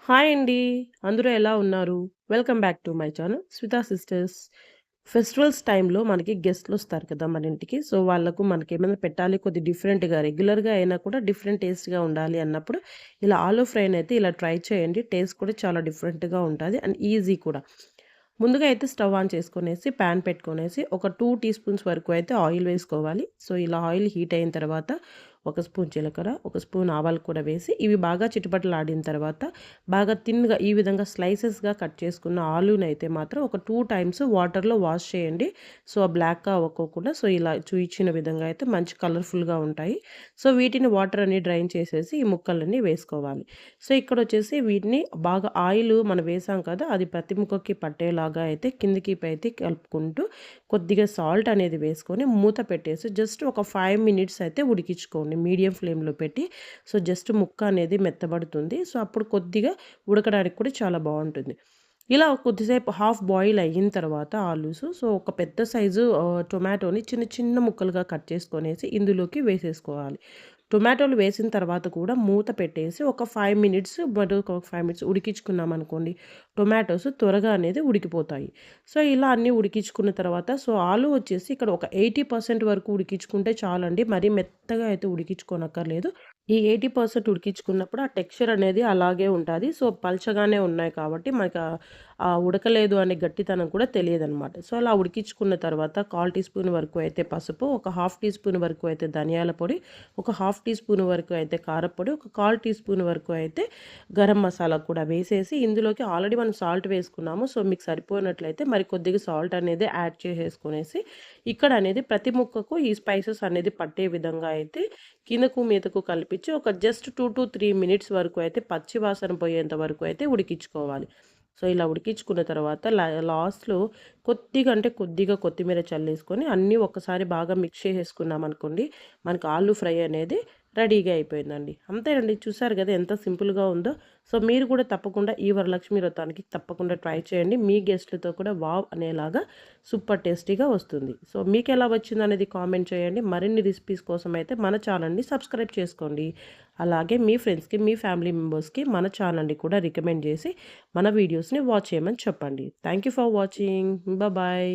Hi అండి. అందరూ ఎలా ఉన్నారు? Welcome back to my channel Swita sisters. Festivals టైంలో మనకి గెస్ట్‌లొస్తారు కదా మన ఇంటికి. సో, వాళ్ళకు మనకేమైనా పెట్టాలి కొద్దిగా డిఫరెంట్‌గా రెగ్యులర్‌గా అయినా కూడా డిఫరెంట్ టేస్ట్‌గా ఉండాలి అన్నప్పుడు ఇలా ఆలూ ఫ్రైనయితే ఇలా ట్రై చేయండి. టేస్ట్ కూడా చాలా డిఫరెంట్‌గా ఉంటది అండ్ ఈజీ కూడా. ముందుగా అయితే స్టవ్ ఆన్ చేసుకొనేసి పాన్ పెట్టుకొనేసి ఒక 2 టీ స్పూన్స్ వరకు అయితే ఆయిల్ వేసుకోవాలి. సో, ఇలా ఆయిల్ హీట్ అయిన తర్వాత ఒక స్పూన్ జీలకర్ర, ఒక స్పూన్ ఆవాలు కూడా వేసి ఇవి బాగా చిటపటలాడిన తర్వాత బాగా థిన్‌గా ఈ విధంగా స్లైసెస్‌గా కట్ చేసుకున్న ఆలూనైతే మాత్రం ఒక 2 టైమ్స్ వాటర్‌లో వాష్ చేయండి. సో, బ్లాక్‌గా అవ్వకోకుండా సో, ఇలా చూయించిన విధంగా అయితే మంచి కలర్‌ఫుల్‌గా ఉంటాయి. సో, వీటిని వాటర్ అన్ని డ్రైన్ చేసేసి ఈ ముక్కలన్నీ వేసుకోవాలి. సో, ఇక్కడొచ్చేసి వీటిని బాగా ఆయిల్ మనం వేసాం కదా! అది ప్రతి ముక్కకి పట్టేలాగా అయితే కిందికి పైకి కలుపుకుంటూ కొద్దిగా సాల్ట్ అనేది వేసుకొని మూత పెట్టేసి జస్ట్ ఒక 5 మినిట్స్ అయితే ఉడికించుకోండి మీడియం ఫ్లేమ్‌లో పెట్టి. సో, జస్ట్ ముక్క అనేది మెత్తబడుతుంది. సో, అప్పుడు కొద్దిగా ఉడకడానికి కూడా చాలా బావుంటుంది. ఇలా కొద్దిసేపు హాఫ్ బాయిల్ అయిన తర్వాత ఆలూసు సో, ఒక పెద్ద సైజు టొమాటోని చిన్న చిన్న ముక్కలుగా కట్ చేసుకొనేసి ఇందులోకి వేసేసుకోవాలి. టొమాటోలు వేసిన తర్వాత కూడా మూత పెట్టేసి ఒక 5 మినిట్స్ మరొక 5 మినిట్స్ ఉడికించుకున్నామనుకోండి, టొమాటోస్ త్వరగా అనేది ఉడికిపోతాయి. సో, ఇలా అన్నీ ఉడికించుకున్న తర్వాత సో, ఆలు వచ్చేసి ఇక్కడ ఒక 80% వరకు ఉడికించుకుంటే చాలండి. మరీ మెత్తగా అయితే ఉడికించుకోనక్కర్లేదు. ఈ 80% ఉడికించుకున్నప్పుడు ఆ టెక్స్చర్ అనేది అలాగే ఉంటది. సో, పల్చగానే ఉన్నాయి కాబట్టి మనకు ఉడకలేదు అనే గట్టితనం కూడా తెలియదనమాట. సో, అలా ఉడికించుకున్న తర్వాత 1/4 టీ స్పూన్ వరకు అయితే పసుపు, ఒక 1/2 టీ స్పూన్ వరకు అయితే ధనియాల పొడి, ఒక 1/2 టీ స్పూన్ వరకు అయితే కారప్పొడి, ఒక 1/4 టీ స్పూన్ వరకు అయితే గరం మసాలా కూడా వేసేసి ఇందులోకి ఆల్రెడీ మనం సాల్ట్ వేసుకున్నాము. సో, మీకు సరిపోయినట్లయితే మరి కొద్దిగా సాల్ట్ అనేది యాడ్ చేసేసుకొనేసి ఇక్కడ అనేది ప్రతి ముక్కకు ఈ స్పైసెస్ అనేది పట్టే విధంగా అయితే కిందకు మీదకు కలిపించి ఒక జస్ట్ 2-3 మినిట్స్ వరకు అయితే పచ్చి వాసన పోయేంత వరకు అయితే ఉడికించుకోవాలి. సో, ఇలా ఉడికించుకున్న తర్వాత లాస్ట్‌లో కొద్దిగా అంటే కొద్దిగా కొత్తిమీర చల్లేసుకొని అన్నీ ఒక్కసారి బాగా మిక్స్ చేసేసుకున్నామనుకోండి, మనకు ఆలు ఫ్రై అనేది రెడీగా అయిపోయిందండి. అంతేనండి. చూసారు గదా! ఎంత సింపుల్‌గా ఉందో. సో, మీరు కూడా తప్పకుండా ఈ వరలక్ష్మి వ్రతానికి తప్పకుండా ట్రై చేయండి. మీ గెస్ట్‌లతో కూడా వావ్ అనేలాగా సూపర్ టేస్టీగా వస్తుంది. సో, మీకెలా వచ్చిందనేది కామెంట్ చేయండి. మరిన్ని రెసిపీస్ కోసం అయితే మన ఛానల్‌ని సబ్స్క్రైబ్ చేసుకోండి. అలాగే మీ ఫ్రెండ్స్‌కి, మీ ఫ్యామిలీ మెంబర్స్‌కి మన ఛానల్‌ని కూడా రికమెండ్ చేసి మన వీడియోస్‌ని వాచ్ చేయమని చెప్పండి. Thank you for watching. Bye.